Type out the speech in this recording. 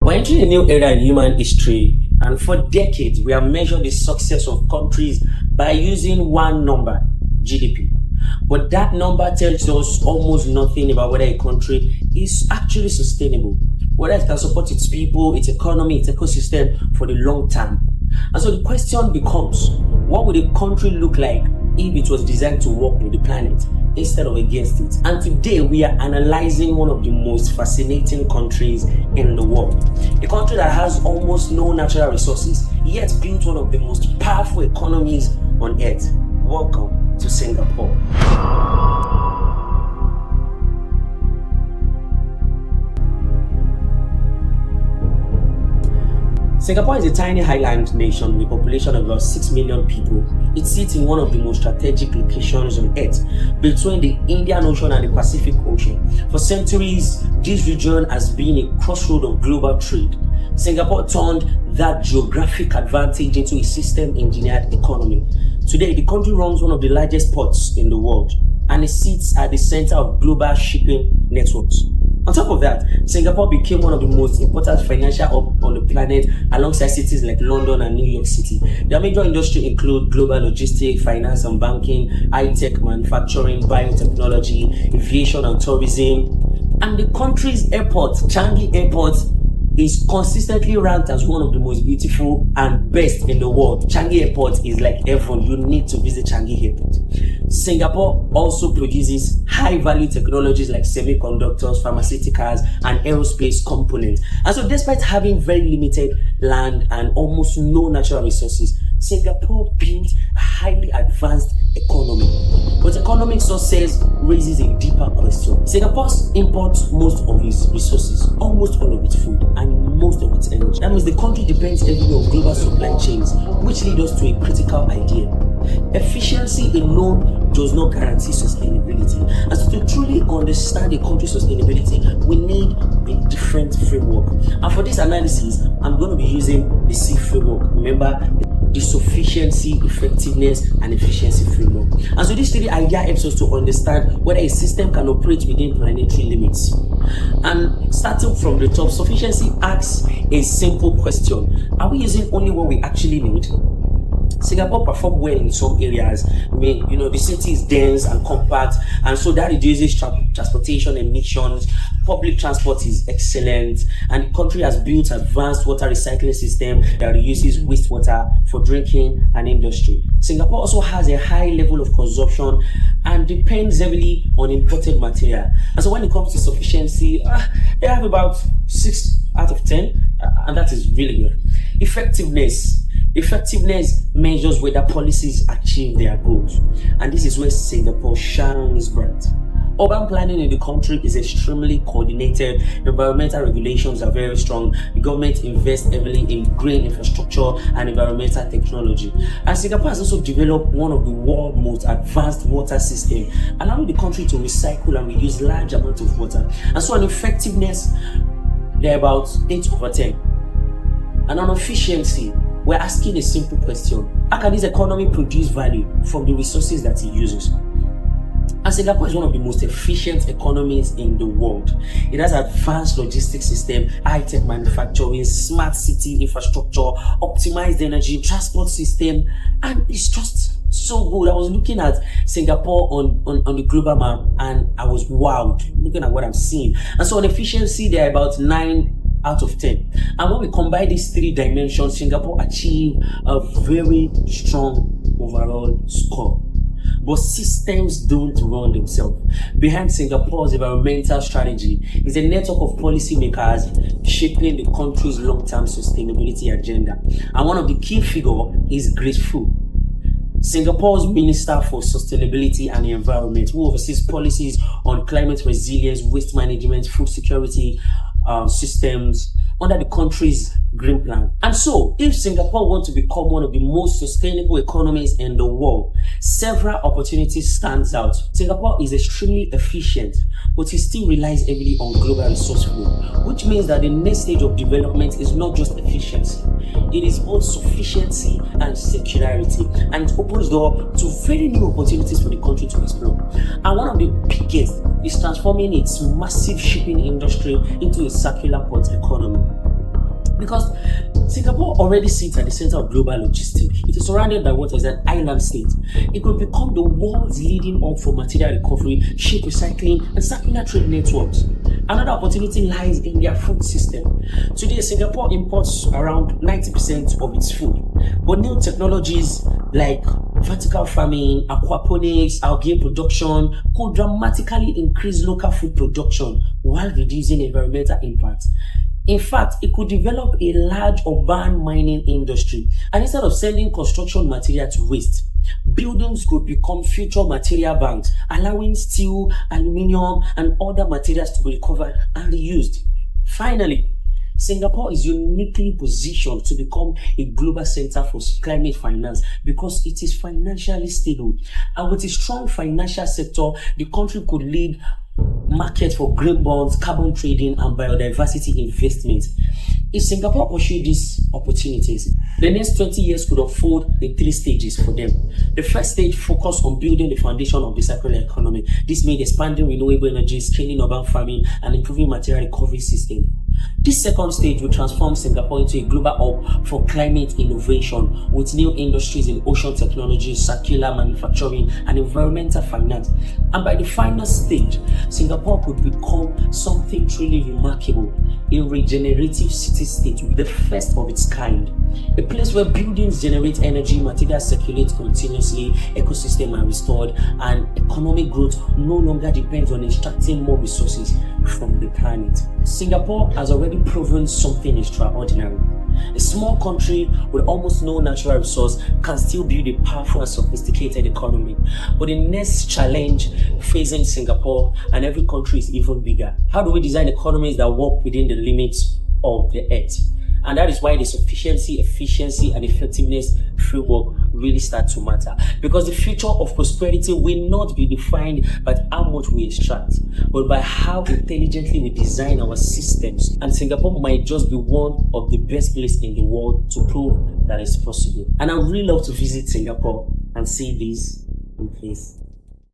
We're entering a new era in human history, and for decades we have measured the success of countries by using one number, GDP. But that number tells us almost nothing about whether a country is actually sustainable, whether it can support its people, its economy, its ecosystem for the long term. And so the question becomes, what would a country look like if it was designed to work with the planet instead of against it? And today we are analyzing one of the most fascinating countries in the world. A country that has almost no natural resources, yet built one of the most powerful economies on earth. Welcome to Singapore. Singapore is a tiny highland nation with a population of about 6 million people. It sits in one of the most strategic locations on Earth, between the Indian Ocean and the Pacific Ocean. For centuries, this region has been a crossroad of global trade. Singapore turned that geographic advantage into a system-engineered economy. Today, the country runs one of the largest ports in the world, and it sits at the center of global shipping networks. On top of that, Singapore became one of the most important financial hubs on the planet alongside cities like London and New York City. Their major industries include global logistics, finance and banking, high-tech manufacturing, biotechnology, aviation and tourism. And the country's airport, Changi Airport, is consistently ranked as one of the most beautiful and best in the world. Changi Airport is like heaven. You need to visit Changi Airport. Singapore also produces high-value technologies like semiconductors, pharmaceuticals, and aerospace components. And so despite having very limited land and almost no natural resources, Singapore built a highly advanced economy. But economic success raises a deeper question. Singapore imports most of its resources, almost all of its food, and most of its energy. That means the country depends heavily on global supply chains, which lead us to a critical idea. Efficiency alone does not guarantee sustainability. And so to truly understand a country's sustainability, we need a different framework. And for this analysis, I'm going to be using the C framework. Remember, the sufficiency, effectiveness, and efficiency framework. And so this three idea helps us to understand whether a system can operate within planetary limits. And starting from the top, sufficiency asks a simple question: are we using only what we actually need? Singapore performed well in some areas. The city is dense and compact, and so that reduces transportation emissions. Public transport is excellent, and the country has built advanced water recycling system that reuses wastewater for drinking and industry. Singapore also has a high level of consumption and depends heavily on imported material. And so when it comes to sufficiency, they have about 6 out of 10, and that is really good. Effectiveness measures whether policies achieve their goals, and this is where Singapore shines bright. Urban planning in the country is extremely coordinated. Environmental regulations are very strong. The government invests heavily in green infrastructure and environmental technology. And Singapore has also developed one of the world's most advanced water systems, allowing the country to recycle and reuse large amounts of water. And so on effectiveness, they're about 8 over 10. And on efficiency, we're asking a simple question: how can this economy produce value from the resources that it uses? And Singapore is one of the most efficient economies in the world. It has advanced logistics system, high-tech manufacturing, smart city infrastructure, optimized energy transport system, and it's just so good. I was looking at Singapore on the global map, and I was wowed looking at what I'm seeing. And so on efficiency, they're about 9 out of 10. And when we combine these 3 dimensions, Singapore achieved a very strong overall score. But systems don't run themselves. Behind Singapore's environmental strategy is a network of policymakers shaping the country's long-term sustainability agenda. And one of the key figures is Grace Fu, Singapore's Minister for Sustainability and the Environment, who oversees policies on climate resilience, waste management, food security, systems under the country's green plan. And so, if Singapore wants to become one of the most sustainable economies in the world, several opportunities stands out. Singapore is extremely efficient, but it still relies heavily on global resource flow, which means that the next stage of development is not just efficiency. It is both sufficiency and circularity, and it opens door to very new opportunities for the country to explore. And one of the biggest is transforming its massive shipping industry into a circular port economy. Because Singapore already sits at the center of global logistics. It is surrounded by what is an island state. It could become the world's leading hub for material recovery, ship recycling, and circular trade networks. Another opportunity lies in their food system. Today, Singapore imports around 90% of its food, but new technologies like vertical farming, aquaponics, algae production could dramatically increase local food production while reducing environmental impact. In fact, it could develop a large urban mining industry, and instead of sending construction material to waste, buildings could become future material banks, allowing steel, aluminium, and other materials to be recovered and reused. Finally, Singapore is uniquely positioned to become a global center for climate finance because it is financially stable. And with a strong financial sector, the country could lead market for green bonds, carbon trading, and biodiversity investment. If Singapore pursues these opportunities, the next 20 years could unfold in 3 stages for them. The first stage focused on building the foundation of the circular economy. This means expanding renewable energy, scaling urban farming, and improving material recovery system. This second stage will transform Singapore into a global hub for climate innovation with new industries in ocean technology, circular manufacturing, and environmental finance. And by the final stage, Singapore could become something truly remarkable, a regenerative city-state, the first of its kind. A place where buildings generate energy, materials circulate continuously, ecosystem are restored, and economic growth no longer depends on extracting more resources from the planet. Singapore has already proven something extraordinary. A small country with almost no natural resource can still build a powerful and sophisticated economy. But the next challenge facing Singapore and every country is even bigger. How do we design economies that work within the limits of the earth? And that is why the sufficiency, efficiency, and effectiveness framework really start to matter. Because the future of prosperity will not be defined by how much we extract, but by how intelligently we design our systems. And Singapore might just be one of the best places in the world to prove that it's possible. And I would really love to visit Singapore and see this in place.